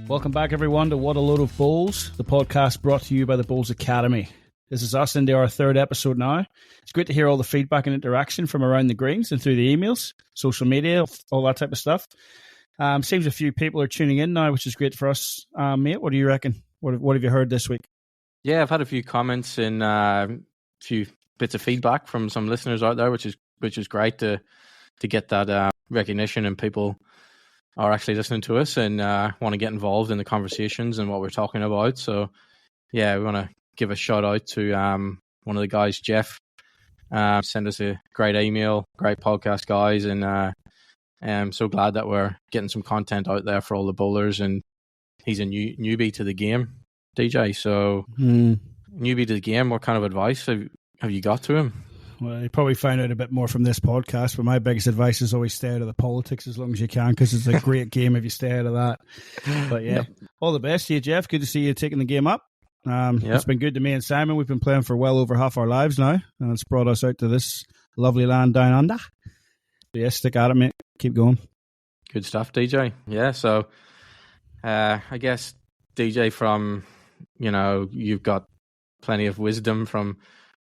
Welcome back, everyone, to What a Load of Bowls, the podcast brought to you by the Bowls Academy. This is us into our third episode now. It's great to hear all the feedback and interaction from around the greens and through the emails, social media, all that type of stuff. Seems a few people are tuning in now, which is great for us. Mate, what do you reckon? What have you heard this week? Yeah, I've had a few comments and a few bits of feedback from some listeners out there, which is great to get that recognition, and people are actually listening to us and want to get involved in the conversations and what we're talking about. So, yeah, we want to give a shout out to one of the guys, Jeff. Send us a great email, great podcast, guys, and I'm so glad that we're getting some content out there for all the bowlers. And he's a newbie to the game, DJ. So, newbie to the game, what kind of advice have you got to him? Well, you probably find out a bit more from this podcast, but my biggest advice is always stay out of the politics as long as you can, because it's a great game if you stay out of that. But yeah, all the best to you, Jeff. Good to see you taking the game up. It's been good to me and Simon. We've been playing for well over half our lives now, and it's brought us out to this lovely land down under. So yeah, stick at it, mate. Keep going. Good stuff, DJ. Yeah, so I guess, DJ, from, you've got plenty of wisdom from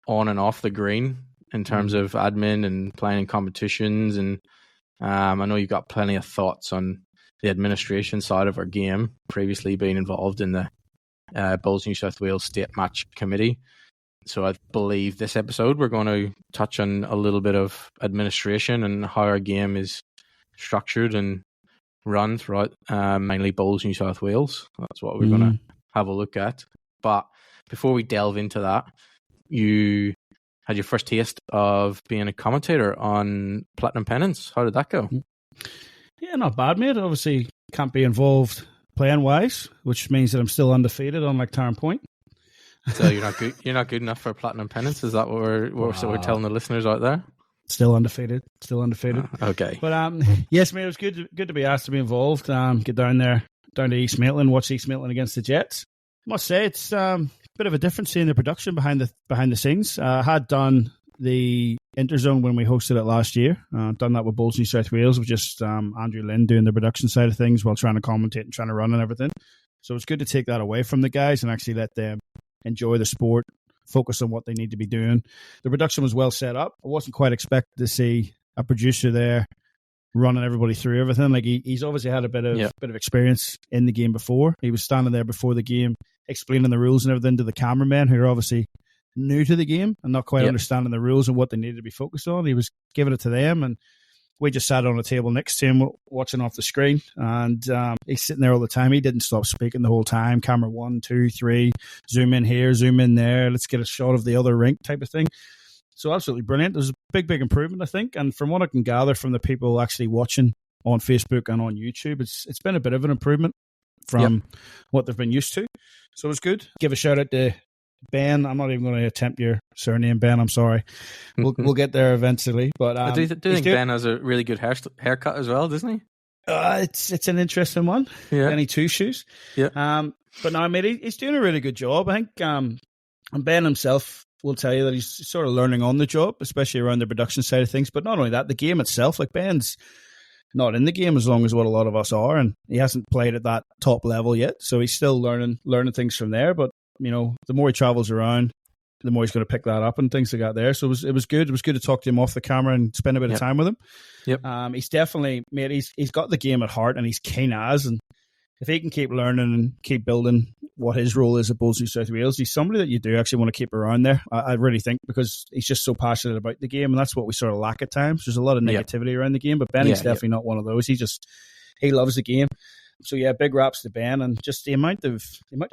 on and off the green in terms of admin and playing in competitions, and I know you've got plenty of thoughts on the administration side of our game, previously being involved in the Bowls New South Wales State Match Committee. So I believe this episode we're going to touch on a little bit of administration and how our game is structured and run throughout mainly Bowls New South Wales. That's what we're going to have a look at. But before we delve into that, you had your first taste of being a commentator on Platinum Pennants. How did that go? Yeah, not bad, mate. Obviously, can't be involved playing wise, which means that I'm still undefeated, unlike Tarn Point. So you're not good. You're not good enough for Platinum Pennants. Is that what we're telling the listeners out there? Still undefeated. Okay. But yes, mate, it was good to be asked to be involved. Get down to East Maitland, watch East Maitland against the Jets. I must say it's bit of a difference seeing the production behind the scenes. I had done the Interzone when we hosted it last year. Done that with Bowls New South Wales, with just Andrew Lynn doing the production side of things while trying to commentate and trying to run and everything. So it's good to take that away from the guys and actually let them enjoy the sport, focus on what they need to be doing. The production was well set up. I wasn't quite expecting to see a producer there running everybody through everything. Like he's obviously had a bit of experience in the game before. He was standing there before the game explaining the rules and everything to the cameramen, who are obviously new to the game and not quite understanding the rules and what they needed to be focused on. He was giving it to them, and we just sat on a table next to him watching off the screen, and he's sitting there all the time. He didn't stop speaking the whole time. Camera 1, 2, 3, zoom in here, zoom in there, let's get a shot of the other rink type of thing. So absolutely brilliant. There's a big improvement, I think, and from what I can gather from the people actually watching on Facebook and on YouTube, it's been a bit of an improvement from what they've been used to. So it was good. Give a shout out to Ben. I'm not even going to attempt your surname, Ben. I'm sorry. We'll get there eventually. But I do think Ben has a really good haircut as well, doesn't he? It's an interesting one. Yeah. Benny Two Shoes. Yeah. But no, mate, he's doing a really good job. I think and Ben himself will tell you that he's sort of learning on the job, especially around the production side of things. But not only that, the game itself, like Ben's not in the game as long as what a lot of us are, and he hasn't played at that top level yet, so he's still learning things from there. But the more he travels around, the more he's going to pick that up and things like that there. So it was good. It was good to talk to him off the camera and spend a bit of time with him. Yep. He's definitely, mate, he's got the game at heart, and he's keen as, and if he can keep learning and keep building what his role is at Bowls New South Wales, he's somebody that you do actually want to keep around there. I really think, because he's just so passionate about the game, and that's what we sort of lack at times. There's a lot of negativity around the game, but Benny's definitely not one of those. He loves the game. So yeah, big raps to Ben, and just the amount of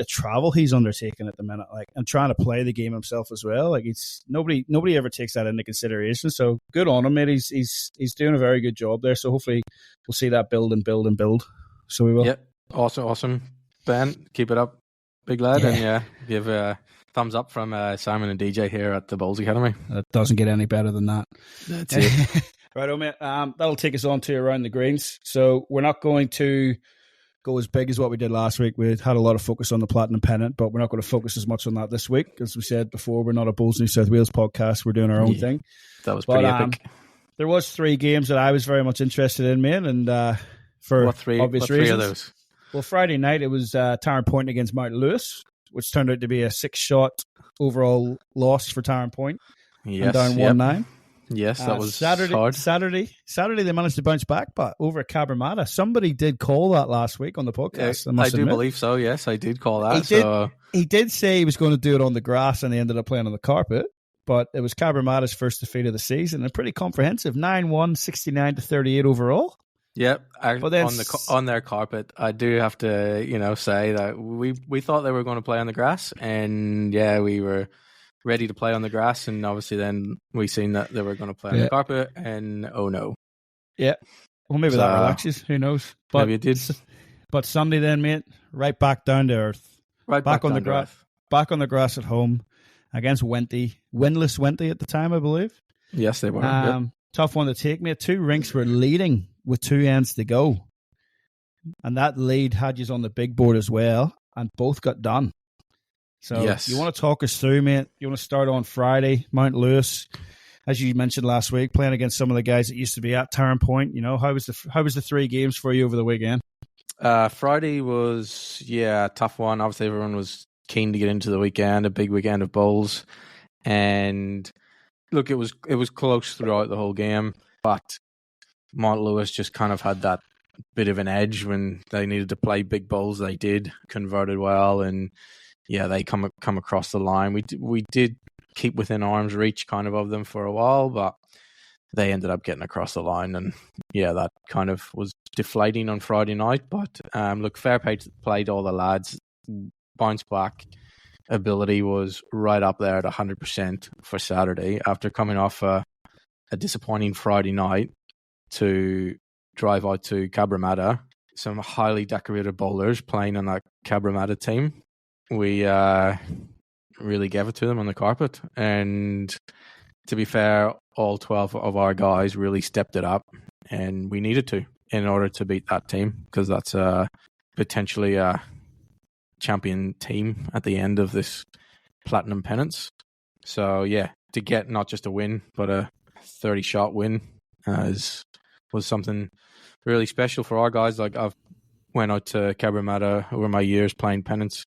travel he's undertaking at the minute, like, and trying to play the game himself as well. Like, it's nobody ever takes that into consideration. So good on him, mate. He's doing a very good job there. So hopefully we'll see that build and build and build. So we will. Yep. Awesome, Ben. Keep it up, big lad, and give a thumbs up from Simon and DJ here at the Bowls Academy. It doesn't get any better than that. That's it. Right, mate. That'll take us on to around the greens. So we're not going to go as big as what we did last week. We had a lot of focus on the Platinum Pennant, but we're not going to focus as much on that this week. As we said before, we're not a Bowls New South Wales podcast. We're doing our own thing. That was pretty epic. There was 3 games that I was very much interested in, man, and for obvious reasons. Three of those? Well, Friday night it was Tarrant Point against Mount Lewis, which turned out to be a 6-shot overall loss for Tarrant Point. Yes, and down 1-9. Yes, that was Saturday. hard. Saturday, they managed to bounce back, but over at Cabramatta. Somebody did call that last week on the podcast. I do believe so. Yes, I did call that. He did say he was going to do it on the grass, and they ended up playing on the carpet. But it was Cabramatta's first defeat of the season, and pretty comprehensive: 9-1, 69-38 overall. Yep, on their carpet. I do have to, say that we thought they were going to play on the grass, and we were ready to play on the grass, and obviously then we seen that they were going to play on the carpet, and oh no. Yeah, well maybe that relaxes. Who knows? But maybe it did. But Sunday then, mate, right back down to earth. Right back on the grass. Back on the grass at home against Wenty. Winless Wenty at the time, I believe. Yes, they were. Tough one to take, mate. 2 rinks were leading with 2 ends to go. And that lead had you on the big board as well, and both got done. So you want to talk us through, mate? You want to start on Friday, Mount Lewis, as you mentioned last week, playing against some of the guys that used to be at Tarrant Point. How was the 3 games for you over the weekend? Friday was a tough one. Obviously, everyone was keen to get into the weekend, a big weekend of bowls, and look, it was close throughout the whole game, but Mount Lewis just kind of had that bit of an edge when they needed to play big bowls. They did, converted well, and they come across the line. We did keep within arm's reach kind of them for a while, but they ended up getting across the line, and that kind of was deflating on Friday night. But look, fair play to all the lads. Bounce back ability was right up there at 100% for Saturday after coming off a disappointing Friday night to drive out to Cabramatta. Some highly decorated bowlers playing on that Cabramatta team. We really gave it to them on the carpet, and to be fair, all 12 of our guys really stepped it up, and we needed to in order to beat that team, because that's potentially a champion team at the end of this platinum pennants. So to get not just a win but a 30-shot win was something really special for our guys. Like, I've went out to Cabramatta over my years playing pennants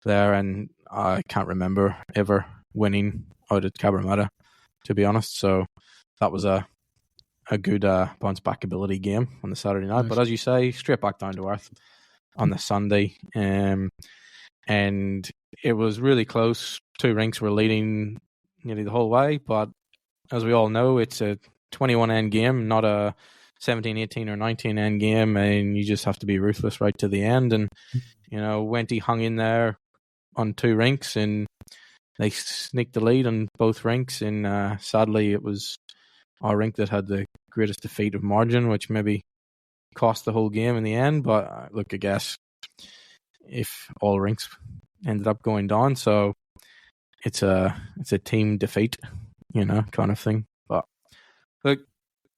there, and I can't remember ever winning out at Cabramatta, to be honest. So that was a good bounce back ability game on the Saturday night. Nice. But as you say, straight back down to earth on the Sunday, and it was really close. 2 rinks were leading nearly the whole way, but as we all know, it's a 21 end game, not a 17, 18 or 19 end game, and you just have to be ruthless right to the end. And Wenty hung in there on 2 rinks, and they sneaked the lead on both rinks, and sadly it was our rink that had the greatest defeat of margin, which maybe cost the whole game in the end. But look, I guess if all rinks ended up going down, so it's a team defeat, kind of thing. But look,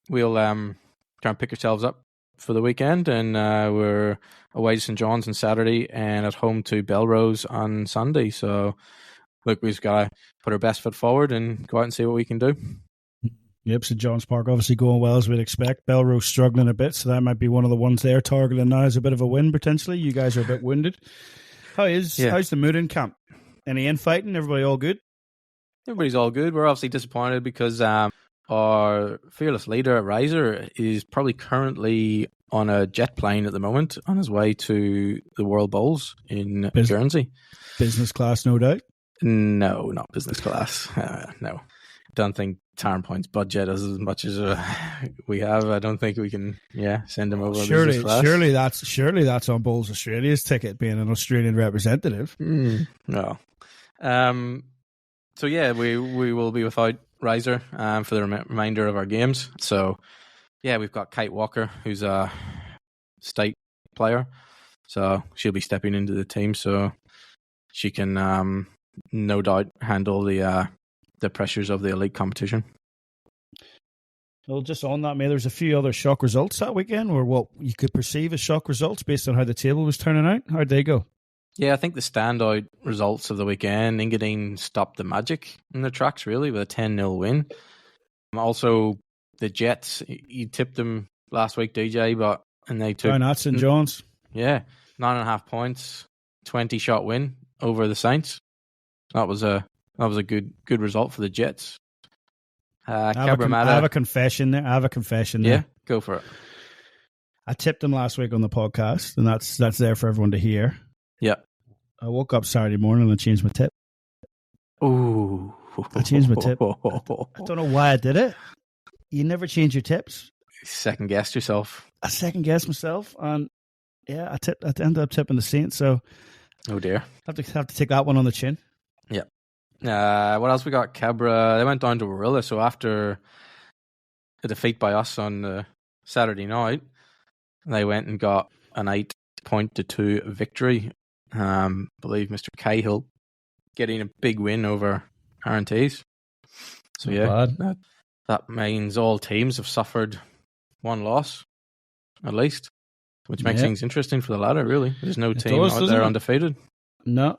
we'll try and pick ourselves up for the weekend, and we're away to St. John's on Saturday and at home to Belrose on Sunday. So look, we've got to put our best foot forward and go out and see what we can do. Yep, St. John's Park obviously going well as we'd expect. Belrose struggling a bit, so that might be one of the ones they're targeting now as a bit of a win potentially. You guys are a bit wounded. How's the mood in camp? Any infighting? Everybody all good? Everybody's all good. We're obviously disappointed because our fearless leader, Riser, is probably currently on a jet plane at the moment on his way to the World Bowls in Guernsey. Business class, no doubt? No, not business class. No. Don't think Tarrant Point's budget is as much as we have. I don't think we can send him over business class. Surely that's on Bowls Australia's ticket, being an Australian representative. No. So we will be without Riser for the remainder of our games. So we've got Kate Walker, who's a state player, so she'll be stepping into the team, so she can no doubt handle the pressures of the elite competition. Well, just on that, mate, there's a few other shock results that weekend, or what you could perceive as shock results based on how the table was turning out. How'd they go? Yeah, I think the standout results of the weekend, Engadine stopped the Magic in the tracks, really, with a 10-0 win. Also, the Jets, you tipped them last week, DJ, and they took... Down at St. John's. Yeah, 9.5 points, 20-shot win over the Saints. That was a good result for the Jets. I have a confession there. Yeah, go for it. I tipped them last week on the podcast, and that's there for everyone to hear. Yeah. I woke up Saturday morning and changed my tip. Ooh. I changed my tip. I don't know why I did it. You never change your tips. Second guessed yourself. I second guessed myself, and yeah, I ended up tipping the Saints. So, oh dear, have to take that one on the chin. Yeah. What else we got? Cabra. They went down to Warilla. So after a defeat by us on Saturday night, they went and got an 8-2 victory. I believe Mr. Cahill getting a big win over RNTs. So that means all teams have suffered one loss, at least, which makes things interesting for the ladder, really. There's no team out there undefeated. No.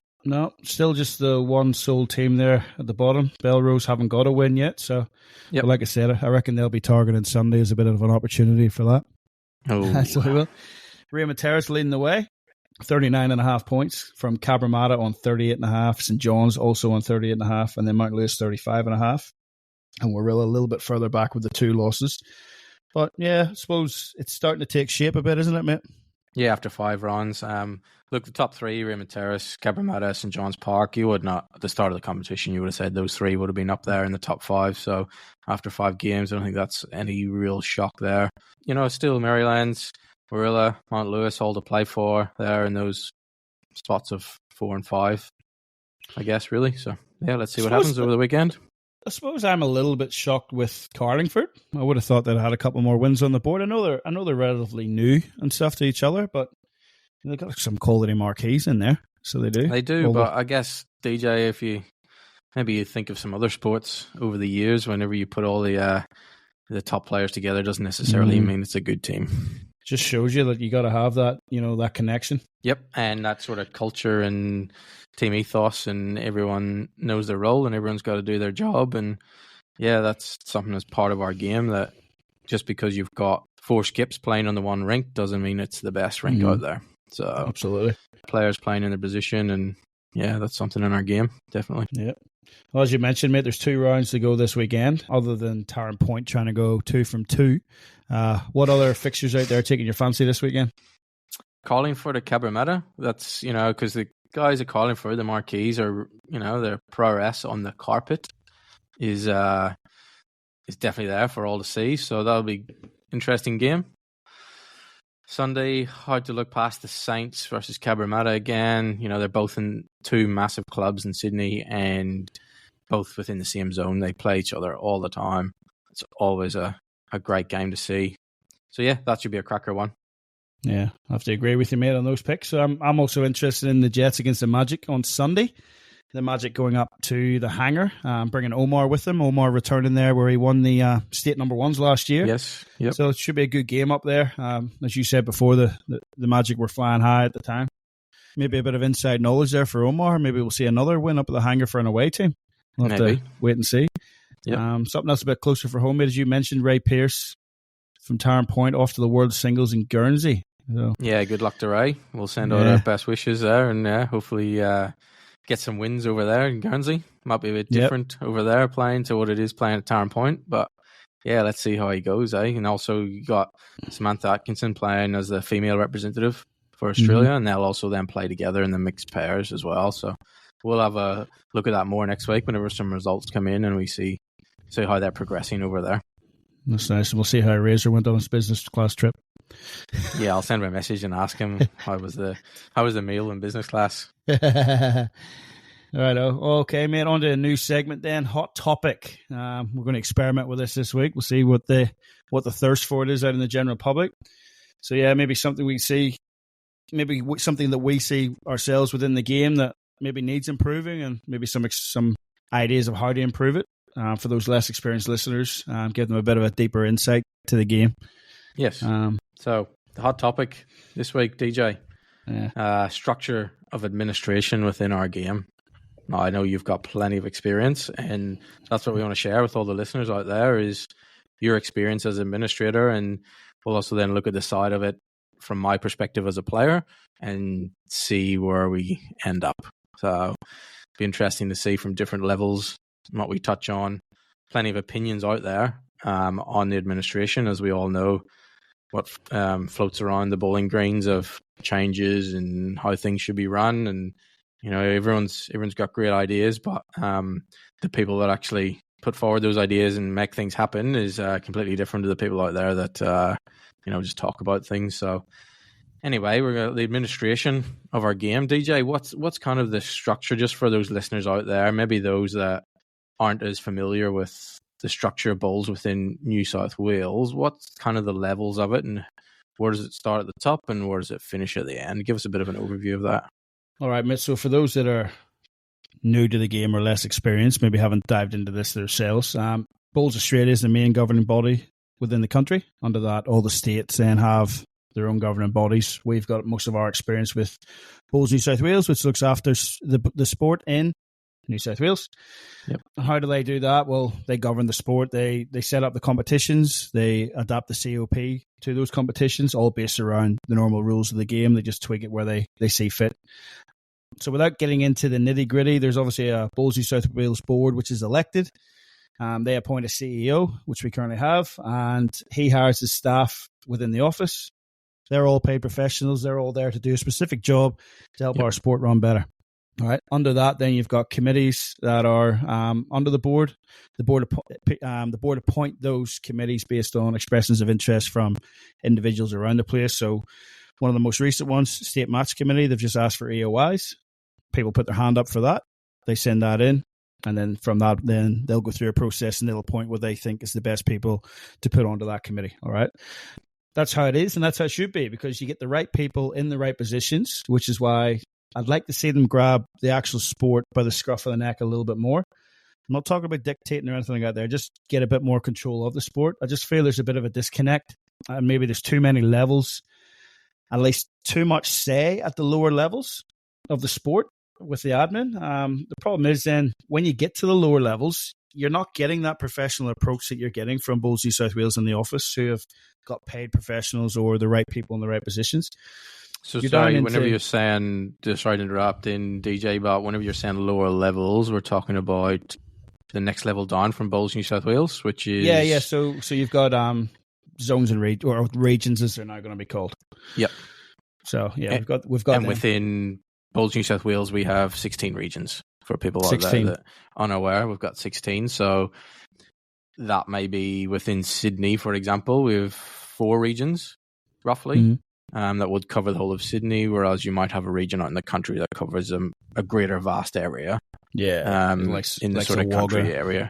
Still just the one sole team there at the bottom. Belrose haven't got a win yet, so like I said, I reckon they'll be targeting Sunday as a bit of an opportunity for that. Oh, so we will. Raymond Terrace leading the way, 39.5 points from Cabramatta on 38.5, St. John's also on 38.5, and then Mount Lewis 35.5. And Warilla a little bit further back with the 2 losses. But yeah, I suppose it's starting to take shape a bit, isn't it, mate? Yeah, after 5 rounds. Look, the top 3, Raymond Terrace, Cabramatta, St. John's Park, you would not, at the start of the competition, you would have said those 3 would have been up there in the top 5. So after 5 games, I don't think that's any real shock there. You know, still Maryland's, Warilla, Mount Lewis, all to play for there in those spots of 4 and 5, I guess, really. So yeah, let's see what happens over the weekend. I suppose I'm a little bit shocked with Carlingford. I would have thought they'd had a couple more wins on the board. I know they're relatively new and stuff to each other, but they've got some quality marquees in there, so they do. They do, but I guess, DJ, if you think of some other sports over the years, whenever you put all the top players together, doesn't necessarily mean it's a good team. Just shows you that you got to have that, that connection. Yep, and that sort of culture and team ethos, and everyone knows their role, and everyone's got to do their job. And yeah, that's something that's part of our game. That just because you've got 4 skips playing on the one rink doesn't mean it's the best rink out there. So absolutely, players playing in their position, and yeah, that's something in our game, definitely. Yeah. Well, as you mentioned, mate, there's 2 rounds to go this weekend, other than Tarrant Point trying to go 2 from 2. What other fixtures out there taking your fancy this weekend? Calling for the Cabramatta. That's, because the guys are calling for the marquees are, their prowess on the carpet is definitely there for all to see. So that'll be interesting game. Sunday, hard to look past the Saints versus Cabramatta again. They're both in 2 massive clubs in Sydney and both within the same zone. They play each other all the time. It's always a great game to see. So yeah, that should be a cracker one. Yeah, I have to agree with you, mate, on those picks. So I'm also interested in the Jets against the Magic on Sunday. The Magic going up to the hangar, bringing Omar with them. Omar returning there where he won the state number 1s last year. Yes. Yep. So it should be a good game up there. As you said before, the Magic were flying high at the time. Maybe a bit of inside knowledge there for Omar. Maybe we'll see another win up at the hangar for an away team. We'll have to wait and see. Yep. Something else a bit closer for home, as you mentioned, Ray Pearce from Tarrant Point off to the World Singles in Guernsey. So. Yeah, good luck to Ray. We'll send out our best wishes there, and hopefully get some wins over there in Guernsey. Might be a bit different over there playing to what it is playing at Tarrant Point, but yeah, let's see how he goes. And also you got Samantha Atkinson playing as the female representative for Australia, and they'll also then play together in the mixed pairs as well. So we'll have a look at that more next week whenever some results come in and we see how they're progressing over there. That's nice. And we'll see how Razor went on his business class trip. Yeah, I'll send him a message and ask him how was the meal in business class. All right, okay, mate. On to a new segment then. Hot topic. We're going to experiment with this week. We'll see what the thirst for it is out in the general public. So yeah, maybe something we see, maybe something that we see ourselves within the game that maybe needs improving, and maybe some ideas of how to improve it for those less experienced listeners. Give them a bit of a deeper insight to the game. Yes. So the hot topic this week, DJ, structure of administration within our game. Now, I know you've got plenty of experience, and that's what we want to share with all the listeners out there is your experience as administrator, and we'll also then look at the side of it from my perspective as a player and see where we end up. So be interesting to see from different levels what we touch on. Plenty of opinions out there on the administration, as we all know what floats around the bowling greens of changes and how things should be run. And everyone's got great ideas, but the people that actually put forward those ideas and make things happen is completely different to the people out there that just talk about things. So anyway, we're going to the administration of our game. DJ, what's kind of the structure, just for those listeners out there, maybe those that aren't as familiar with the structure of bowls within New South Wales? What's kind of the levels of it, and where does it start at the top and where does it finish at the end? Give us a bit of an overview of that. All right, mate. So for those that are new to the game or less experienced, maybe haven't dived into this themselves, Bowls Australia is the main governing body within the country. Under that, all the states then have their own governing bodies. We've got most of our experience with Bowls New South Wales, which looks after the sport in New South Wales. Yep. How do they do that? Well, they govern the sport. They set up the competitions. They adapt the COP to those competitions, all based around the normal rules of the game. They just tweak it where they see fit. So without getting into the nitty-gritty, there's obviously a Bowls New South Wales board, which is elected. They appoint a CEO, which we currently have, and he hires his staff within the office. They're all paid professionals. They're all there to do a specific job to help our sport run better. All right. Under that, then you've got committees that are under the board. The board appoint those committees based on expressions of interest from individuals around the place. So one of the most recent ones, State Match Committee, they've just asked for EOIs. People put their hand up for that. They send that in. And then from that, then they'll go through a process and they'll appoint what they think is the best people to put onto that committee. All right. That's how it is, and that's how it should be, because you get the right people in the right positions, which is why I'd like to see them grab the actual sport by the scruff of the neck a little bit more. I'm not talking about dictating or anything like that there. Just get a bit more control of the sport. I just feel there's a bit of a disconnect, and maybe there's too many levels, at least too much say at the lower levels of the sport with the admin. The problem is then when you get to the lower levels, you're not getting that professional approach that you're getting from Bowls New South Wales in the office, who have got paid professionals or the right people in the right positions. So sorry, whenever you're saying, just sorry to interrupt in DJ, but whenever you're saying lower levels, we're talking about the next level down from Bowls New South Wales, which is... Yeah. So you've got zones and regions, as they're now going to be called. Yep. So yeah, we've got. And within Bowls New South Wales, we have 16 regions. For people like that unaware, we've got 16. So that may be within Sydney, for example, we have 4 regions roughly that would cover the whole of Sydney, whereas you might have a region out in the country that covers a greater vast area. Yeah, in the sort of country area.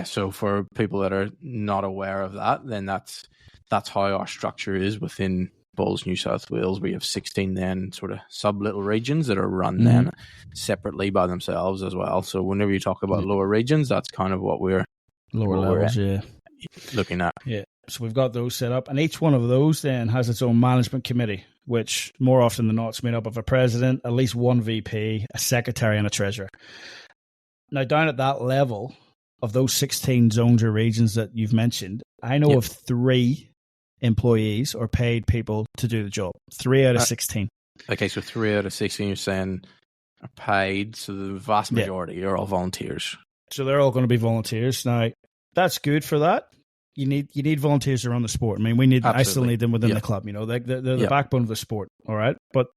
So for people that are not aware of that, then that's how our structure is within Bowls New South Wales. We have 16 then sort of sub little regions that are run then separately by themselves as well. So whenever you talk about lower regions, that's kind of what we're levels, looking at. Yeah. So we've got those set up, and each one of those then has its own management committee, which more often than not is made up of a president, at least one VP, a secretary, and a treasurer. Now, down at that level of those 16 zones or regions that you've mentioned, I know of 3 employees or paid people to do the job. 3 out of 16. Okay, so 3 out of 16 you're saying are paid, so the vast majority are all volunteers. So they're all going to be volunteers. Now, that's good for that. You need volunteers to run the sport. I mean, I still need them within the club, they're the backbone of the sport, all right? But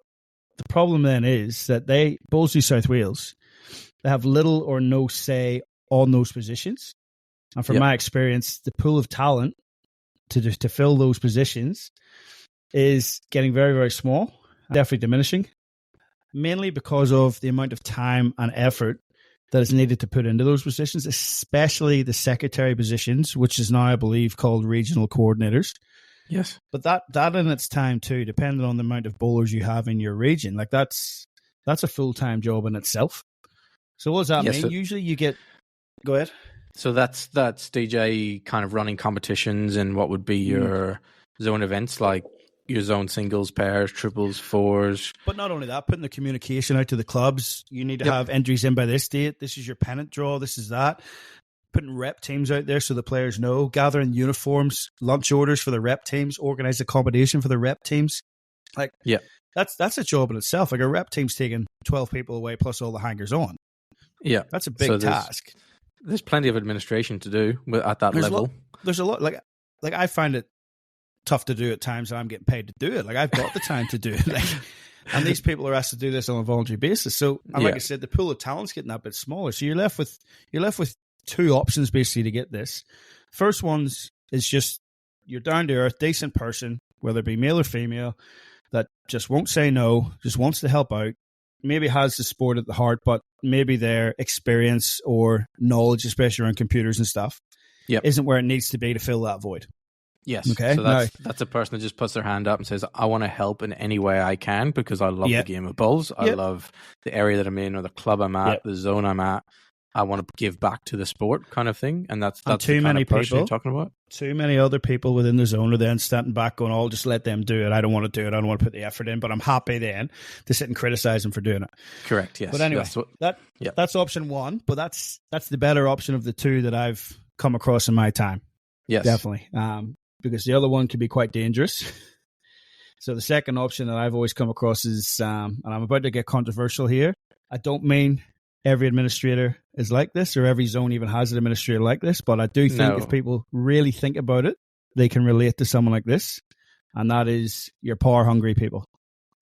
the problem then is that Bowls New South Wales, they have little or no say on those positions. And from my experience, the pool of talent to fill those positions is getting very, very small, definitely diminishing, mainly because of the amount of time and effort that is needed to put into those positions, especially the secretary positions, which is now, I believe, called regional coordinators. Yes. But that in its time too, depending on the amount of bowlers you have in your region, like that's a full-time job in itself. So what does that mean? So usually you get... Go ahead. So that's DJ kind of running competitions and what would be your zone events, like your zone singles, pairs, triples, fours. But not only that, putting the communication out to the clubs. You need to have entries in by this date. This is your pennant draw. This is that. putting rep teams out there so the players know, gathering uniforms, lunch orders for the rep teams, organize accommodation for the rep teams. Like, yeah, that's a job in itself. Like a rep team's taking 12 people away plus all the hangers on. yeah. That's a big task. There's plenty of administration to do at that level. There's a lot. Like I find it tough to do at times, and I'm getting paid to do it. Like I've got the time to do it. Like, and these people are asked to do this on a voluntary basis. So, and like I said, the pool of talent's getting that bit smaller. So you're left with two options basically to get this. First one's is just you're down to earth, decent person, whether it be male or female, that just won't say no, just wants to help out. Maybe has the sport at the heart, but maybe their experience or knowledge, especially around computers and stuff, isn't where it needs to be to fill that void. Yes. Okay. So that's a person that just puts their hand up and says, I want to help in any way I can because I love the game of bowls. I love the area that I'm in or the club I'm at, the zone I'm at. I want to give back to the sport kind of thing. And that's too many people you're talking about. Too many other people within the zone are then standing back going, I'll just let them do it. I don't want to do it. I don't want to put the effort in, but I'm happy then to sit and criticize them for doing it. Correct. Yes. But anyway, that's option one, but that's the better option of the two that I've come across in my time. Yes. Definitely. Because the other one can be quite dangerous. So the second option that I've always come across is, and I'm about to get controversial here. I don't mean every administrator is like this or every zone even has an administrator like this, but I do think if people really think about it, they can relate to someone like this. And that is your power hungry people.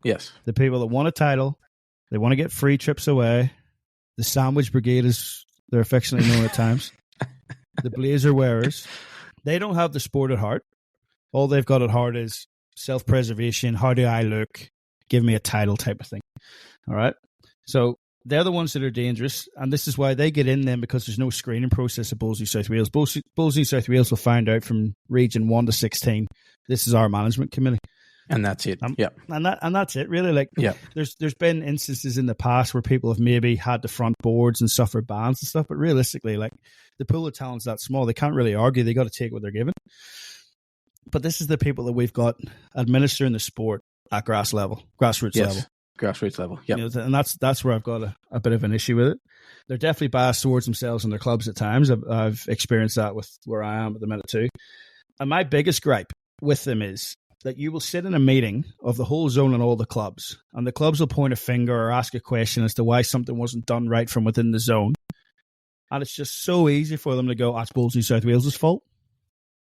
Yes. The people that want a title, they want to get free trips away. The sandwich brigade, as they're affectionately known at times. The blazer wearers. They don't have the sport at heart. All they've got at heart is self-preservation. How do I look? Give me a title type of thing. All right. So they're the ones that are dangerous. And this is why they get in then, because there's no screening process at Bowls New South Wales. Bowls New South Wales will find out from region 1 to 16. This is our management committee. And that's it. And that's it, really. Like, there's been instances in the past where people have maybe had to front boards and suffer bans and stuff, but realistically, like, the pool of talent's that small, they can't really argue. They got to take what they're given. But this is the people that we've got administering the sport at grassroots level. Grassroots level. Yeah. And that's where I've got a bit of an issue with it. They're definitely biased towards themselves and their clubs at times. I've experienced that with where I am at the minute too. And my biggest gripe with them is that you will sit in a meeting of the whole zone and all the clubs, and the clubs will point a finger or ask a question as to why something wasn't done right from within the zone. And it's just so easy for them to go, that's Bowls New South Wales' fault.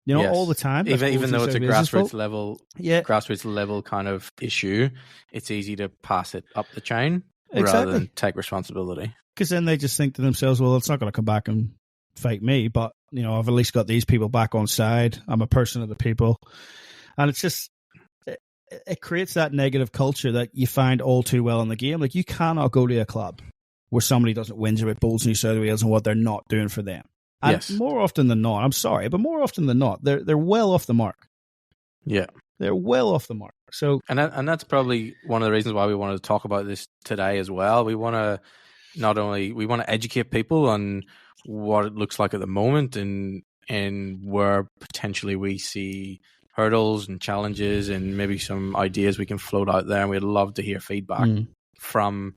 All the time. Even though it's a grassroots level kind of issue, it's easy to pass it up the chain rather than take responsibility. Because then they just think to themselves, well, it's not going to come back and fight me, but I've at least got these people back on side. I'm a person of the people. And it's just, it creates that negative culture that you find all too well in the game. Like, you cannot go to a club where somebody doesn't whinge about Bowls New South Wales and what they're not doing for them. And more often than not, I'm sorry, but more often than not, they're well off the mark. Yeah. They're well off the mark. So, and that's probably one of the reasons why we wanted to talk about this today as well. We want to educate people on what it looks like at the moment and where potentially we see hurdles and challenges and maybe some ideas we can float out there. And we'd love to hear feedback from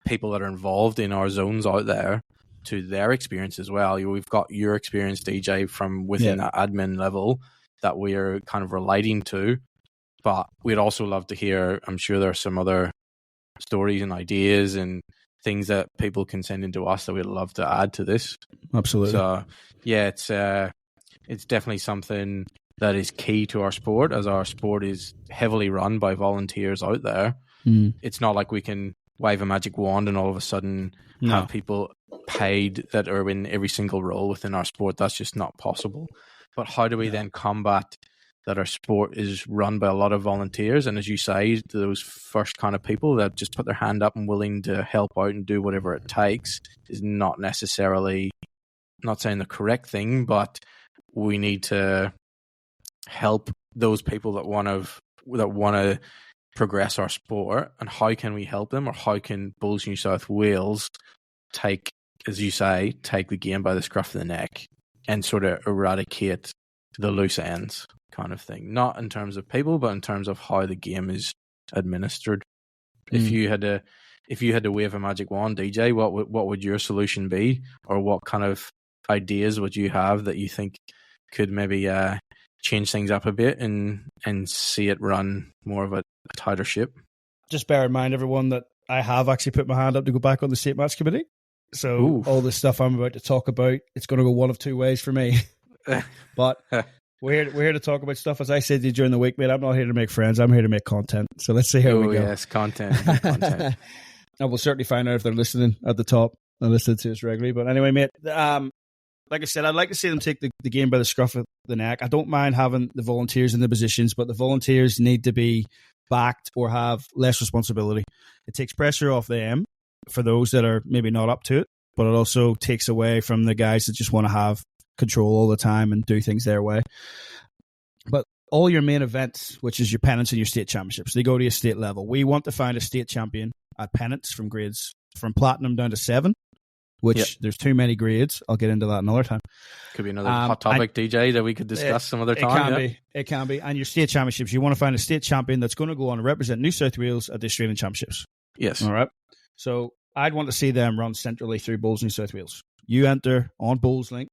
people that are involved in our zones out there to their experience as well. We've got your experience, DJ, from within that admin level that we are kind of relating to, but we'd also love to hear, I'm sure there are some other stories and ideas and things that people can send into us that we'd love to add to this. Absolutely. So it's definitely something that is key to our sport, as our sport is heavily run by volunteers out there. It's not like we can wave a magic wand and all of a sudden have people paid that are in every single role within our sport. That's just not possible. But how do we then combat that our sport is run by a lot of volunteers? And as you say, those first kind of people that just put their hand up and willing to help out and do whatever it takes is not necessarily, not saying the correct thing, but we need to help those people that want to progress our sport. And how can we help them, or how can Bowls New South Wales take the game by the scruff of the neck and sort of eradicate the loose ends kind of thing? Not in terms of people, but in terms of how the game is administered. If you had to wave a magic wand, DJ, what would your solution be, or what kind of ideas would you have that you think could maybe change things up a bit and see it run more of a tighter ship? Just bear in mind, everyone, that I have actually put my hand up to go back on the state match committee. So Ooh. all this stuff I'm about to talk about, it's going to go one of two ways for me. But we're here to talk about stuff. As I said to you during the week, mate, I'm not here to make friends. I'm here to make content. So let's see how we go. Yes, content. Content. And we'll certainly find out if they're listening at the top and listening to us regularly. But anyway, mate, like I said, I'd like to see them take the game by the scruff of the neck. I don't mind having the volunteers in the positions, but the volunteers need to be backed or have less responsibility. It takes pressure off them for those that are maybe not up to it, but it also takes away from the guys that just want to have control all the time and do things their way. But all your main events, which is your pennants and your state championships, they go to a state level. We want to find a state champion at pennants from grades from platinum down to 7, which there's too many grades. I'll get into that another time. Could be another hot topic, DJ, that we could discuss some other time. It can be. And your state championships, you want to find a state champion that's going to go on and represent New South Wales at the Australian Championships. Yes. All right. So I'd want to see them run centrally through Bowls New South Wales. You enter on Bowls Link,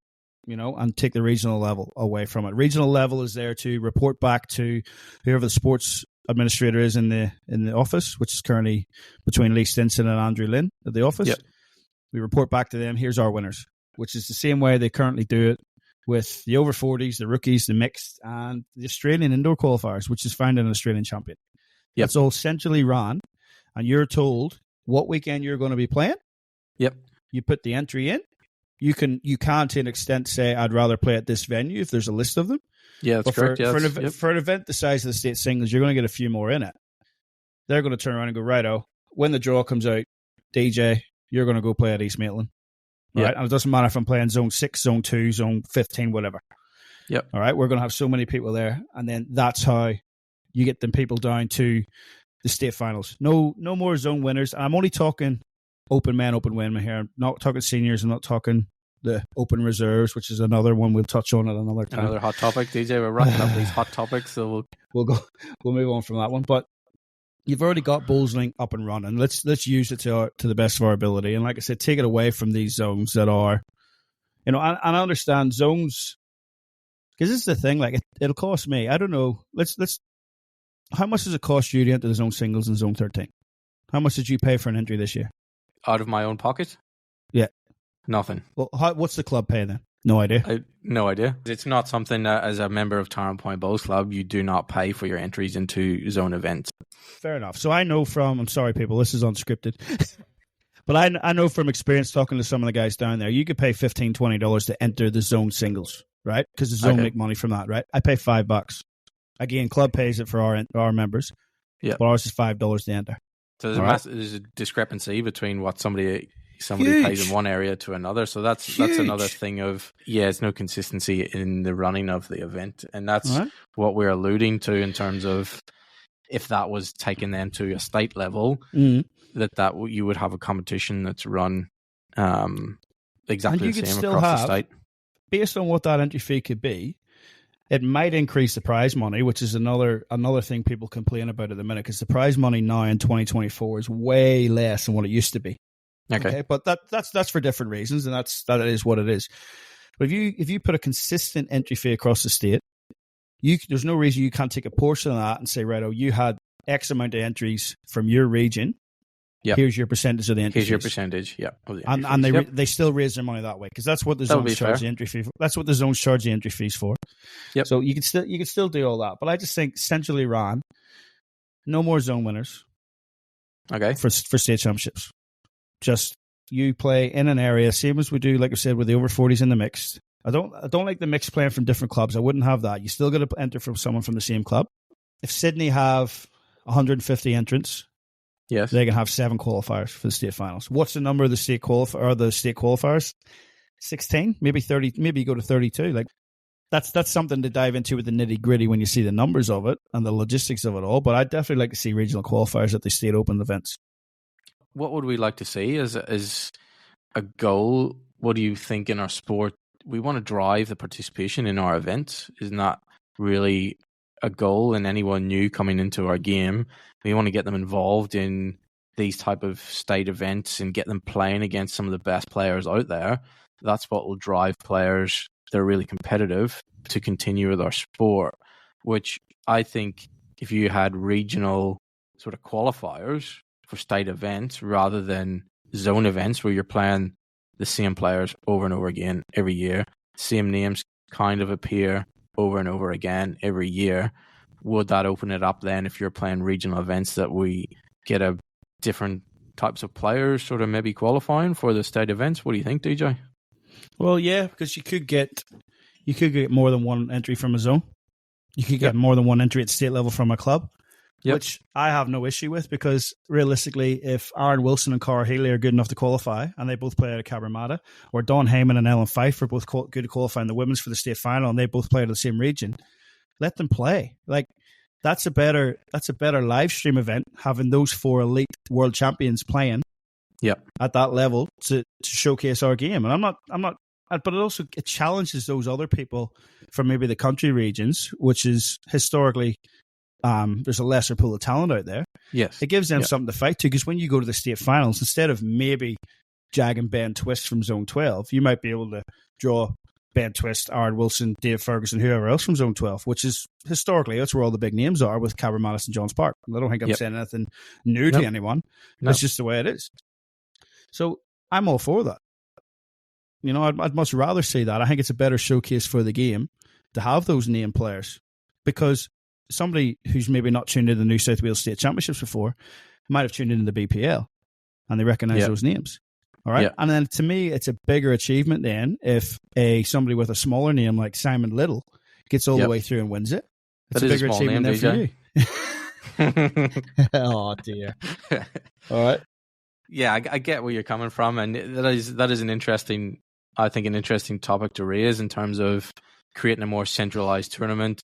and take the regional level away from it. Regional level is there to report back to whoever the sports administrator is in the office, which is currently between Lee Stinson and Andrew Lynn at the office. Yep. We report back to them, here's our winners, which is the same way they currently do it with the over 40s, the rookies, the mixed, and the Australian indoor qualifiers, which is finding an Australian champion. Yep. It's all centrally run, and you're told what weekend you're going to be playing. Yep. You put the entry in. You can to an extent say, I'd rather play at this venue if there's a list of them. Yeah, that's correct. For an event the size of the state singles, you're going to get a few more in it. They're going to turn around and go, righto, when the draw comes out, DJ, you're going to go play at East Maitland. Right? Yep. And it doesn't matter if I'm playing zone 6, zone 2, zone 15, whatever. Yep. All right, we're going to have so many people there. And then that's how you get them people down to the state finals. No more zone winners. And I'm only talking open men, open women here. I'm not talking seniors. I'm not talking the open reserves, which is another one we'll touch on at another time. Another hot topic, DJ. We're racking up these hot topics, so we'll move on from that one. But you've already got Bowls Link up and running. Let's use it to the best of our ability. And like I said, take it away from these zones that are, and I understand zones, because this is the thing. Like it'll cost me. I don't know. Let's. How much does it cost you to enter the zone singles in zone 13? How much did you pay for an entry this year? Out of my own pocket? Yeah. Nothing. Well, what's the club pay then? No idea. No idea. It's not something that, as a member of Tyrone Point Bowls Club, you do not pay for your entries into zone events. Fair enough. So I know from, I'm sorry, people, this is unscripted, but I know from experience talking to some of the guys down there, you could pay $15, $20 to enter the zone singles, right? Because the zone make money from that, right? I pay $5. Again, club pays it for our members. Yeah, but ours is $5 to enter. So there's a discrepancy between what somebody pays in one area to another. So that's another thing of, there's no consistency in the running of the event. And that's what we're alluding to in terms of if that was taken then to a state level, that you would have a competition that's run exactly the same across the state. Based on what that entry fee could be, it might increase the prize money, which is another thing people complain about at the minute, because the prize money now in 2024 is way less than what it used to be. Okay, but that's for different reasons, and that is what it is. But if you put a consistent entry fee across the state, there's no reason you can't take a portion of that and say, right, you had X amount of entries from your region. Yep. Here's your percentage of the entry fees. Here's your percentage, and they still raise their money that way, because that's what the zones charge the entry fee for. That's what the zones charge the entry fees for. Yep. So you can still do all that, but I just think centrally run, no more zone winners. Okay. For state championships, just you play in an area, same as we do, like I said, with the over 40s and the mixed. I don't like the mixed playing from different clubs. I wouldn't have that. You still got to enter from someone from the same club. If Sydney have 150 entrants. Yes, they can have 7 qualifiers for the state finals. What's the number of the state qualifiers? 16, maybe 30, maybe you go to 32. Like that's something to dive into with the nitty gritty when you see the numbers of it and the logistics of it all. But I'd definitely like to see regional qualifiers at the state open events. What would we like to see as a goal? What do you think in our sport? We want to drive the participation in our events. Isn't that really a goal in anyone new coming into our game? We want to get them involved in these type of state events and get them playing against some of the best players out there. that's what will drive players that are really competitive to continue with our sport, which I think if you had regional sort of qualifiers for state events rather than zone events where you're playing the same players over and over again every year, same names kind of appear over and over again every year, would that open it up then if you're playing regional events that we get a different types of players sort of maybe qualifying for the state events? What do you think, DJ? Well, yeah, because you could get more than one entry from a zone. You could get more than one entry at state level from a club, which I have no issue with, because realistically, if Aaron Wilson and Cara Healy are good enough to qualify and they both play out of Cabramatta, or Don Heyman and Ellen Fife are both good at qualifying the women's for the state final and they both play out of the same region, let them play. Like, that's a better live stream event, having those 4 elite world champions playing at that level to showcase our game. And I'm not, but it challenges those other people from maybe the country regions, which is historically, there's a lesser pool of talent out there. Yes. It gives them something to fight to, because when you go to the state finals, instead of maybe jagging Ben Twist from Zone 12, you might be able to draw Ben Twist, Aaron Wilson, Dave Ferguson, whoever else from Zone 12, which is historically, that's where all the big names are with Cabramatta and Johns Park. I don't think I'm saying anything new to anyone. It's just the way it is. So I'm all for that. You know, I'd much rather see that. I think it's a better showcase for the game to have those name players, because somebody who's maybe not tuned into the New South Wales State Championships before might have tuned into the BPL and they recognize those names. All right. And then to me, it's a bigger achievement then if somebody with a smaller name like Simon Little gets all the way through and wins it. It's a bigger achievement then for you. Oh, dear. All right. Yeah, I get where you're coming from. And that is an interesting topic to raise in terms of creating a more centralized tournament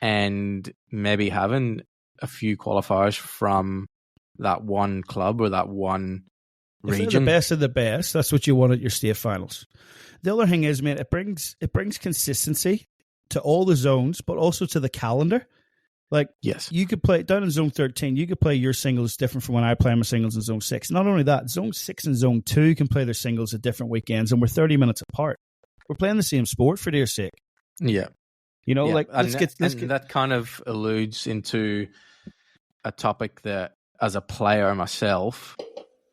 and maybe having a few qualifiers from that one club or that one region. If they're the best of the best, that's what you want at your state finals. The other thing is, man, it brings consistency to all the zones, but also to the calendar. Like, you could play down in Zone 13, you could play your singles different from when I play my singles in Zone 6. Not only that, Zone 6 and Zone 2 can play their singles at different weekends, and we're 30 minutes apart. We're playing the same sport, for dear sake. Yeah. You know, like, that kind of alludes into a topic that, as a player myself,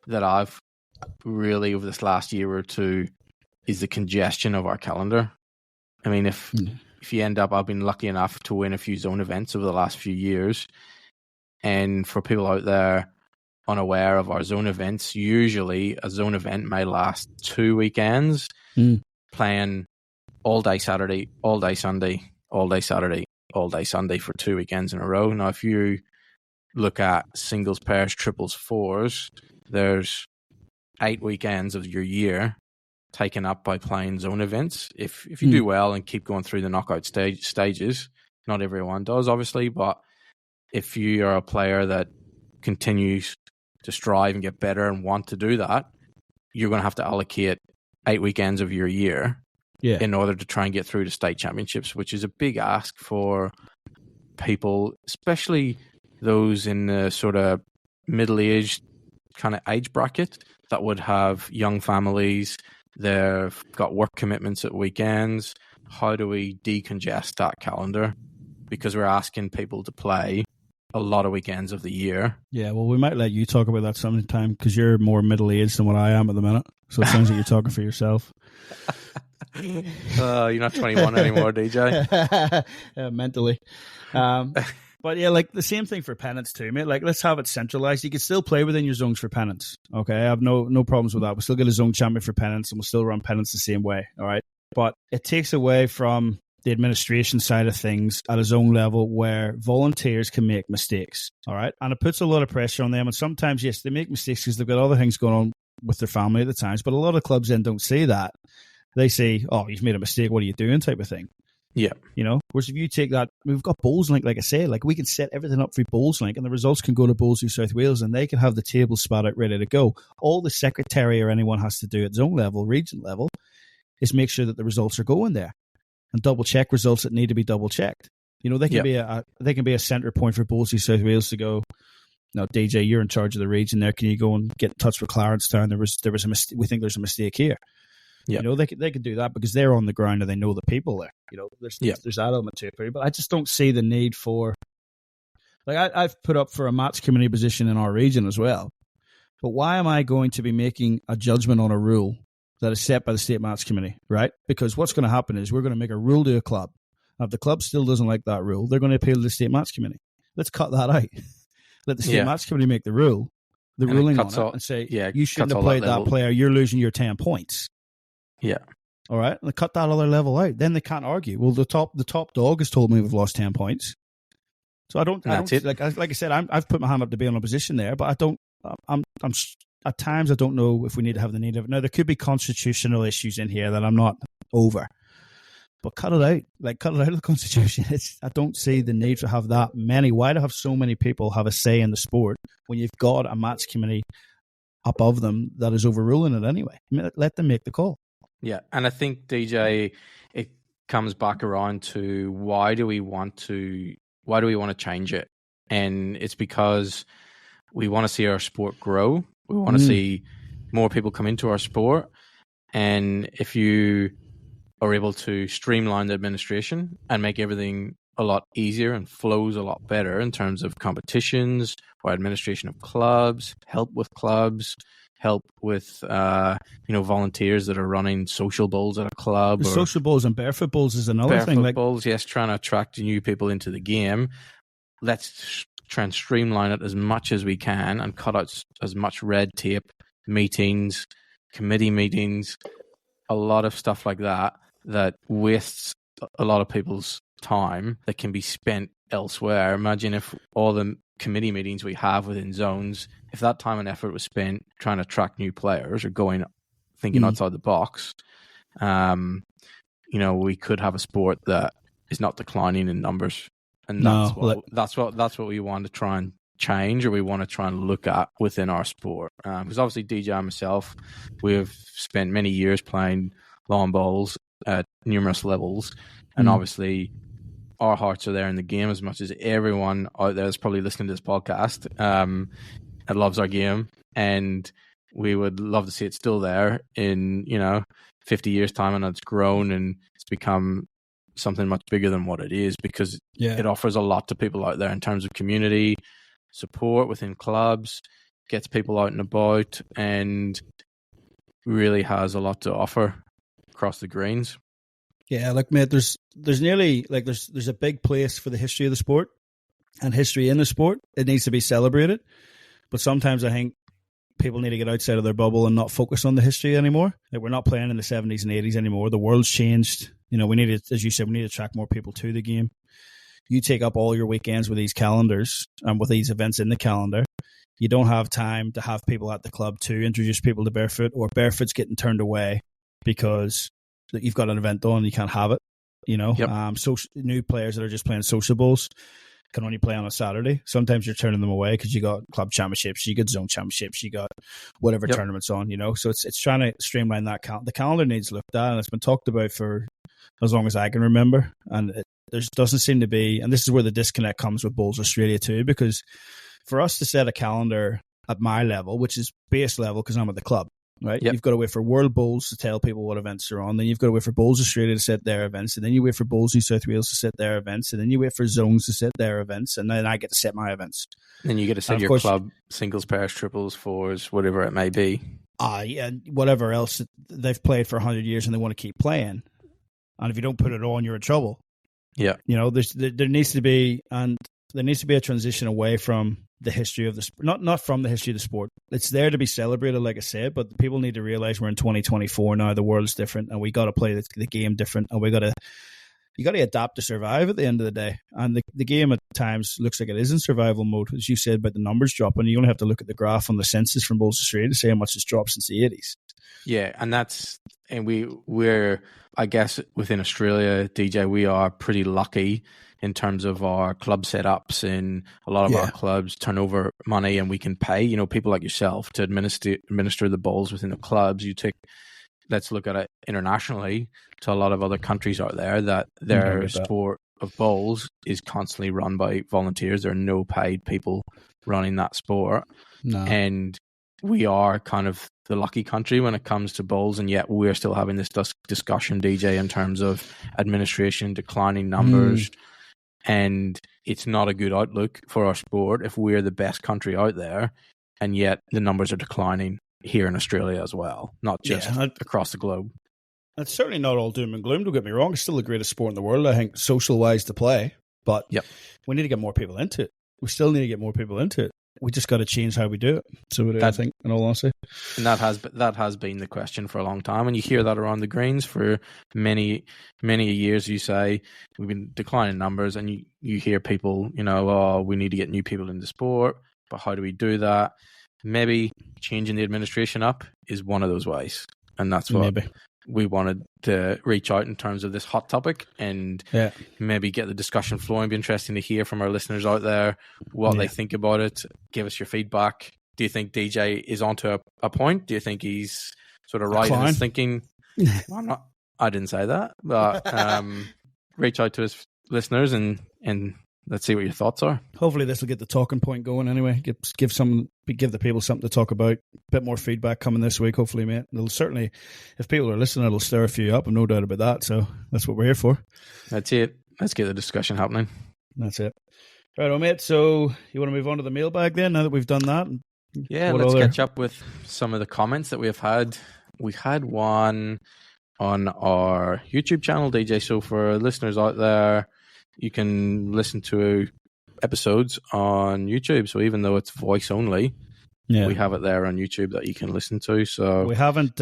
that I've really, over this last year or two, is the congestion of our calendar. I mean, if you end up, I've been lucky enough to win a few zone events over the last few years. And for people out there unaware of our zone events, usually a zone event may last 2 weekends, playing all day Saturday, all day Sunday, all day Saturday, all day Sunday for 2 weekends in a row. Now, if you look at singles, pairs, triples, fours, there's 8 weekends of your year taken up by playing zone events. If you do well and keep going through the knockout stages, not everyone does, obviously, but if you are a player that continues to strive and get better and want to do that, you're going to have to allocate 8 weekends of your year in order to try and get through to state championships, which is a big ask for people, especially those in the sort of middle-aged kind of age bracket that would have young families. They've got work commitments at weekends. How do we decongest that calendar? Because we're asking people to play a lot of weekends of the year. Yeah, well, we might let you talk about that sometime, because you're more middle-aged than what I am at the minute. So it sounds like you're talking for yourself. You're not 21 anymore, DJ. Mentally. But yeah, like the same thing for pennants too, mate. Like, let's have it centralized. You can still play within your zones for pennants. Okay, I have no problems with that. We'll still get a zone champion for pennants, and we'll still run pennants the same way. All right, but it takes away from the administration side of things at a zone level where volunteers can make mistakes. All right, and it puts a lot of pressure on them. And sometimes, yes, they make mistakes because they've got other things going on with their family at the times. But a lot of clubs then don't say that. They say, "Oh, you've made a mistake. What are you doing?" type of thing. Yeah. You know, whereas if you take that, we've got Bowls Link, like I said, like we can set everything up through Bowls Link and the results can go to Bowls New South Wales and they can have the table spat out ready to go. All the secretary or anyone has to do at zone level, region level, is make sure that the results are going there and double check results that need to be double checked. You know, they can be a centre point for Bowls New South Wales to go, "No, DJ, you're in charge of the region there. Can you go and get in touch with Clarencetown? There was a mistake. We think there's a mistake here." Yeah. You know, they could do that because they're on the ground and they know the people there. You know, there's that element to it. But I just don't see the need for, like, I've put up for a match committee position in our region as well. But why am I going to be making a judgment on a rule that is set by the state match committee, right? Because what's going to happen is we're going to make a rule to a club. If the club still doesn't like that rule, they're going to appeal to the state match committee. Let's cut that out. Let the state match committee make the ruling on it, and say, you shouldn't have played that player. You're losing your 10 points. Yeah. All right. And they cut that other level out. Then they can't argue. Well, the top dog has told me we've lost 10 points. So I don't like I said, I've put my hand up to be in a position there, but I'm at times I don't know if we need to have the need of it. Now, there could be constitutional issues in here that I'm not over. But cut it out. Like, cut it out of the Constitution. I don't see the need to have that many. Why do have so many people have a say in the sport when you've got a match committee above them that is overruling it anyway? I mean, let them make the call. Yeah, and I think, DJ, it comes back around to why do we want to change it? And it's because we want to see our sport grow. We want to see more people come into our sport. And if you are able to streamline the administration and make everything a lot easier and flows a lot better in terms of competitions or administration of clubs, help with volunteers that are running social bowls at a club. The social bowls and barefoot bowls is another thing. Barefoot bowls, yes, trying to attract new people into the game. Let's try and streamline it as much as we can and cut out as much red tape, meetings, committee meetings, a lot of stuff like that wastes a lot of people's time that can be spent elsewhere. Imagine if all the committee meetings we have within zones, if that time and effort was spent trying to attract new players or thinking outside the box, we could have a sport that is not declining in numbers. And that's what we want to try and change, or we want to try and look at within our sport. Because obviously DJ and myself, we have spent many years playing lawn bowls at numerous levels, and obviously our hearts are there in the game as much as everyone out there is probably listening to this podcast and loves our game, and we would love to see it still there in 50 years time, and it's grown and it's become something much bigger than what it is, because it offers a lot to people out there in terms of community support within clubs, gets people out and about, and really has a lot to offer across the greens. Yeah, like, mate, there's nearly, like, there's a big place for the history of the sport and history in the sport. It needs to be celebrated, but sometimes I think people need to get outside of their bubble and not focus on the history anymore. Like, we're not playing in the 70s and 80s anymore. The world's changed. We need to, as you said, we need to attract more people to the game. You take up all your weekends with these calendars and with these events in the calendar. You don't have time to have people at the club to introduce people to barefoot, or barefoot's getting turned away because you've got an event on and you can't have it. So new players that are just playing social bowls can only play on a Saturday. Sometimes you're turning them away because you got club championships, you got zone championships, you got whatever tournaments on. So it's trying to streamline that. The calendar needs looked at, and it's been talked about for as long as I can remember, and there doesn't seem to be, and this is where the disconnect comes with Bowls Australia too, because for us to set a calendar at my level, which is base level because I'm at the club, right? You've got to wait for World Bowls to tell people what events are on, then you've got to wait for Bowls Australia to set their events, and then you wait for Bowls New South Wales to set their events, and then you wait for zones to set their events, and then I get to set my events. Then you get to set your club singles, pairs, triples, fours, whatever it may be. Whatever else they've played for 100 years and they want to keep playing. And if you don't put it on, you're in trouble. Yeah. There needs to be a transition away from the history of the sport. Not from the history of the sport. It's there to be celebrated, like I said, but people need to realize we're in 2024 now. The world's different, and we got to play the game different, and you got to adapt to survive at the end of the day. And the game at times looks like it is in survival mode, as you said, about the numbers dropping. You only have to look at the graph on the census from Bowls Australia to see how much it's dropped since the 80s. Yeah, and we're I guess within Australia, DJ, we are pretty lucky in terms of our club setups, and a lot of our clubs turn over money and we can pay, people like yourself to administer the bowls within the clubs. Let's look at it internationally to a lot of other countries out there that their sport of bowls is constantly run by volunteers. There are no paid people running that sport. No. And we are kind of the lucky country when it comes to bowls, and yet we're still having this discussion, DJ, in terms of administration, declining numbers, and it's not a good outlook for our sport if we're the best country out there, and yet the numbers are declining here in Australia as well, not just across the globe. It's certainly not all doom and gloom, don't get me wrong. It's still the greatest sport in the world, I think, social-wise to play, but we need to get more people into it. We still need to get more people into it. We just got to change how we do it. So I think, in all honesty. And that has been the question for a long time. And you hear that around the greens for many years. You say we've been declining numbers, and you hear people, we need to get new people into sport. But how do we do that? Maybe changing the administration up is one of those ways. And that's what we wanted to reach out in terms of this hot topic, and maybe get the discussion flowing. It'd be interesting to hear from our listeners out there what they think about it. Give us your feedback. Do you think DJ is onto a point? Do you think he's sort of right in his thinking? Well, I didn't say that, but reach out to his listeners and let's see what your thoughts are. Hopefully this will get the talking point going anyway. Give the people something to talk about. A bit more feedback coming this week, hopefully, mate. It'll certainly, if people are listening, it'll stir a few up. I've no doubt about that. So that's what we're here for. That's it. Let's get the discussion happening. That's it. Right, well, mate. So you want to move on to the mailbag then, now that we've done that? Yeah, let's catch up with some of the comments that we've had. We had one on our YouTube channel, DJ. So for listeners out there, you can listen to episodes on YouTube. So even though it's voice only, we have it there on YouTube that you can listen to. So we haven't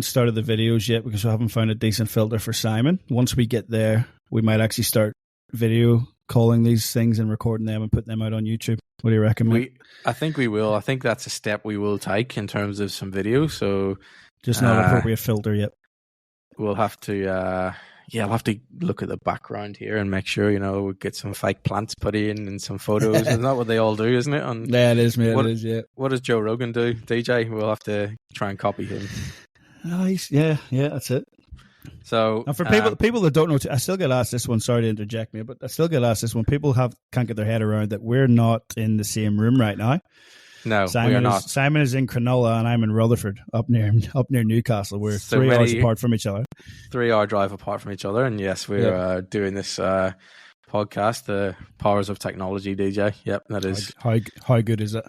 started the videos yet because we haven't found a decent filter for Simon. Once we get there, we might actually start video calling these things and recording them and putting them out on YouTube. What do you reckon, mate? I think we will. I think that's a step we will take in terms of some video. So just not appropriate filter yet. We'll have to. I'll have to look at the background here and make sure, we get some fake plants put in and some photos. Isn't that what they all do, isn't it? Yeah, it is, mate. It is, yeah. What does Joe Rogan do, DJ? We'll have to try and copy him. Nice. Yeah, that's it. So, and for people that don't know, I still get asked this one. Sorry to interject me, but I still get asked this one. People can't get their head around that we're not in the same room right now. No, we are not. Simon is in Cronulla and I'm in Rutherford, up near Newcastle. We're 3 hours apart from each other. 3-hour drive apart from each other. And yes, we're doing this podcast, The Powers of Technology, DJ. Yep, that is. How good is it?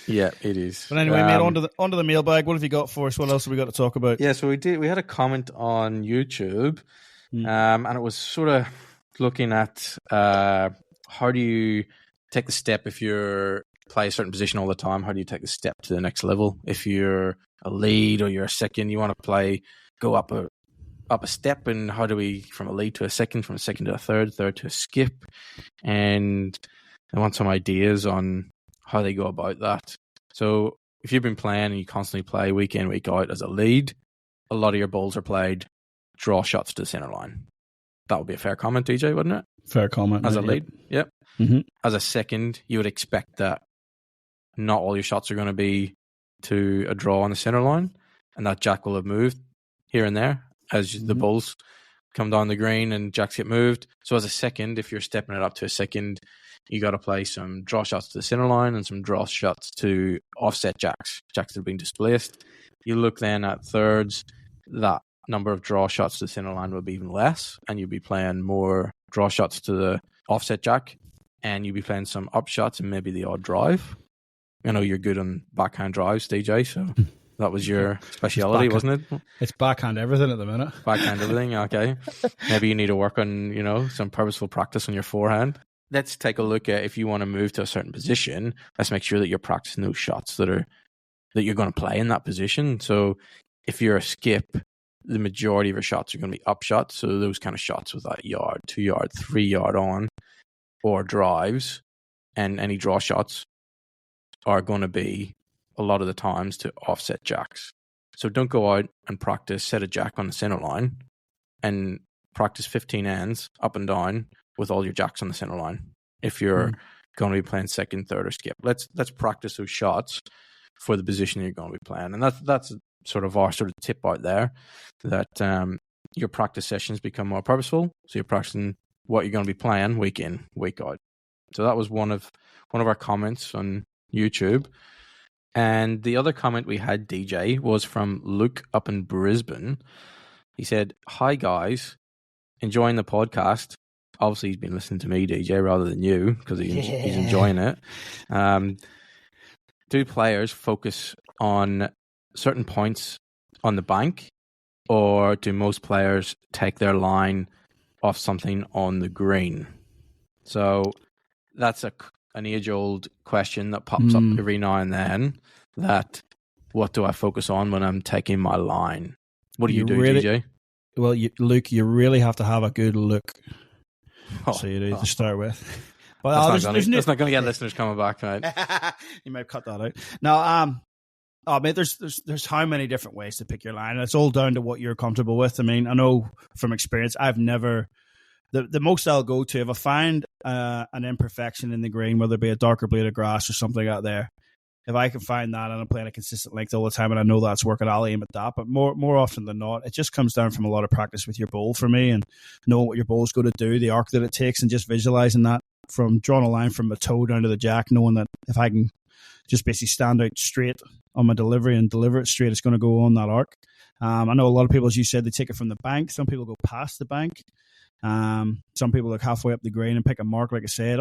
Yeah, it is. But anyway, mate, onto the mailbag. What have you got for us? What else have we got to talk about? Yeah, so we had a comment on YouTube, and it was sort of looking at how do you take the step if you're play a certain position all the time. How do you take the step to the next level? If you're a lead or you're a second, you want to go up a step, and how do we from a lead to a second, from a second to a third to a skip? And I want some ideas on how they go about that. So if you've been playing and you constantly play week in, week out as a lead, a lot of your bowls are played draw shots to the center line. That would be a fair comment, DJ, wouldn't it? Fair comment. As a lead, yep. Mm-hmm. As a second, you would expect that not all your shots are going to be to a draw on the center line, and that jack will have moved here and there as the balls come down the green and jacks get moved. So as a second, if you're stepping it up to a second, you got to play some draw shots to the center line and some draw shots to offset jacks that have been displaced. You look then at thirds, that number of draw shots to the center line will be even less, and you'll be playing more draw shots to the offset jack, and you'll be playing some up shots and maybe the odd drive. I know you're good on backhand drives, DJ, so that was your speciality, wasn't it? It's backhand everything at the minute. Backhand everything, okay. Maybe you need to work on, some purposeful practice on your forehand. Let's take a look at if you want to move to a certain position, let's make sure that you're practicing those shots that you're going to play in that position. So if you're a skip, the majority of your shots are going to be up shots. So those kind of shots with that yard, 2 yard, 3 yard on, or drives, and any draw shots are going to be a lot of the times to offset jacks. So don't go out and practice set a jack on the center line and practice 15 ends up and down with all your jacks on the center line if you're going to be playing second, third, or skip. Let's practice those shots for the position you're going to be playing. And that's sort of our sort of tip out there, that your practice sessions become more purposeful. So you're practicing what you're going to be playing week in, week out. So that was one of our comments on YouTube. And the other comment we had, DJ, was from Luke up in Brisbane. He said, "Hi guys, enjoying the podcast." Obviously, he's been listening to me, DJ, rather than you, because he's enjoying it. Do players focus on certain points on the bank, or do most players take their line off something on the green? So that's an age-old question that pops up every now and then. That what do I focus on when I'm taking my line? What do you do, DJ? Well, Luke, you really have to have a good look. So you do to start with. Well, that's not going to get listeners coming back, mate. You might cut that out. Now, mate, there's how many different ways to pick your line, and it's all down to what you're comfortable with. I mean, I know from experience, I've never the most I'll go to if I find an imperfection in the green, whether it be a darker blade of grass or something out there. If I can find that and I'm playing a consistent length all the time and I know that's working, I'll aim at that. But more often than not, it just comes down from a lot of practice with your bowl for me and knowing what your bowl is going to do, the arc that it takes, and just visualizing that from drawing a line from the toe down to the jack, knowing that if I can just basically stand out straight on my delivery and deliver it straight, it's going to go on that arc. I know a lot of people, as you said, they take it from the bank. Some people go past the bank. Some people look halfway up the green and pick a mark, like I said.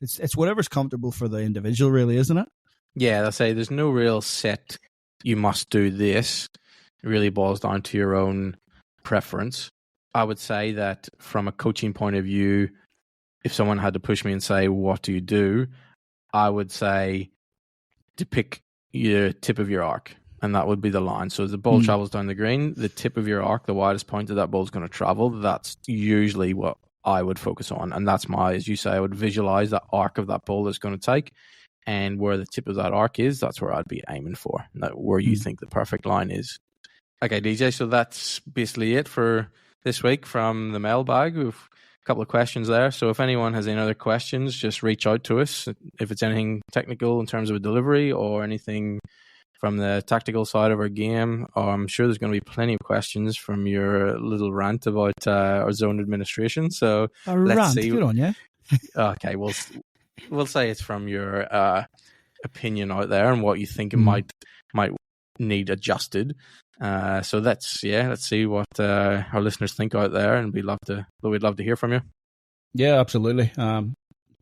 It's whatever's comfortable for the individual, really, isn't it? Yeah, I say there's no real set, you must do this. It really boils down to your own preference. I would say that from a coaching point of view, if someone had to push me and say, what do you do? I would say to pick your tip of your arc, and that would be the line. So as the ball travels down the green, the tip of your arc, the widest point that ball is going to travel, that's usually what I would focus on. And that's as you say, I would visualize that arc of that ball that's going to take, and where the tip of that arc is, that's where I'd be aiming for, where you think the perfect line is. Okay, DJ, so that's basically it for this week from the mailbag. We've a couple of questions there. So if anyone has any other questions, just reach out to us. If it's anything technical in terms of a delivery or anything from the tactical side of our game, I'm sure there's going to be plenty of questions from your little rant about our zone administration. So let's see. Good on you. Okay, we'll say it's from your opinion out there and what you think it might need adjusted. So let's see what our listeners think out there, and we'd love to hear from you. Yeah, absolutely.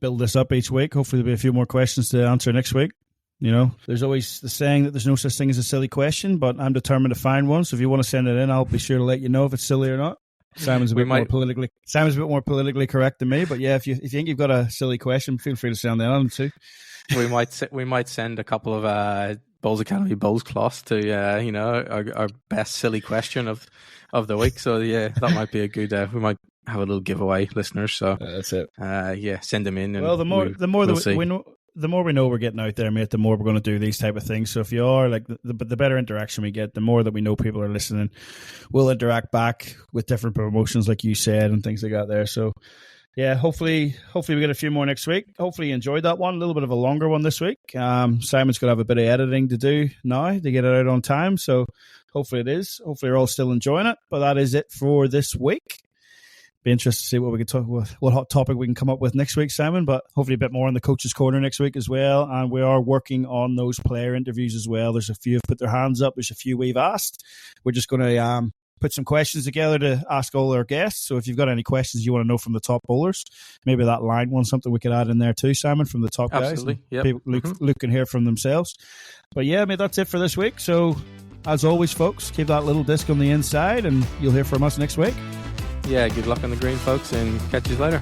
Build this up each week. Hopefully there'll be a few more questions to answer next week. You know, there's always the saying that there's no such thing as a silly question, but I'm determined to find one. So if you want to send it in, I'll be sure to let you know if it's silly or not. Simon's a bit more politically correct than me, but yeah, if you think you've got a silly question, feel free to send that on too. We might send a couple of Bowls Academy Bowls cloths to our best silly question of the week. So yeah, that might be a good. We might have a little giveaway, listeners. So that's it. Send them in. And well, the more we know we're getting out there, mate, the more we're going to do these type of things. So if you are like the better interaction we get, the more that we know people are listening, we'll interact back with different promotions, like you said, and things like that there. So yeah, hopefully we get a few more next week. Hopefully you enjoyed that one. A little bit of a longer one this week. Simon's going to have a bit of editing to do now to get it out on time. So hopefully it is. Hopefully you're all still enjoying it. But that is it for this week. Be interested to see what we can talk with, what hot topic we can come up with next week, Simon. But hopefully a bit more in the coach's corner next week as well. And we are working on those player interviews as well. There's a few who've put their hands up. There's a few we've asked. We're just going to put some questions together to ask all our guests. So if you've got any questions you want to know from the top bowlers, maybe that line one's something we could add in there too, Simon, from the top guys. Absolutely. Yep. Luke can hear from themselves. But yeah, mate, that's it for this week. So as always, folks, keep that little disc on the inside and you'll hear from us next week. Yeah, good luck on the green, folks, and catch you later.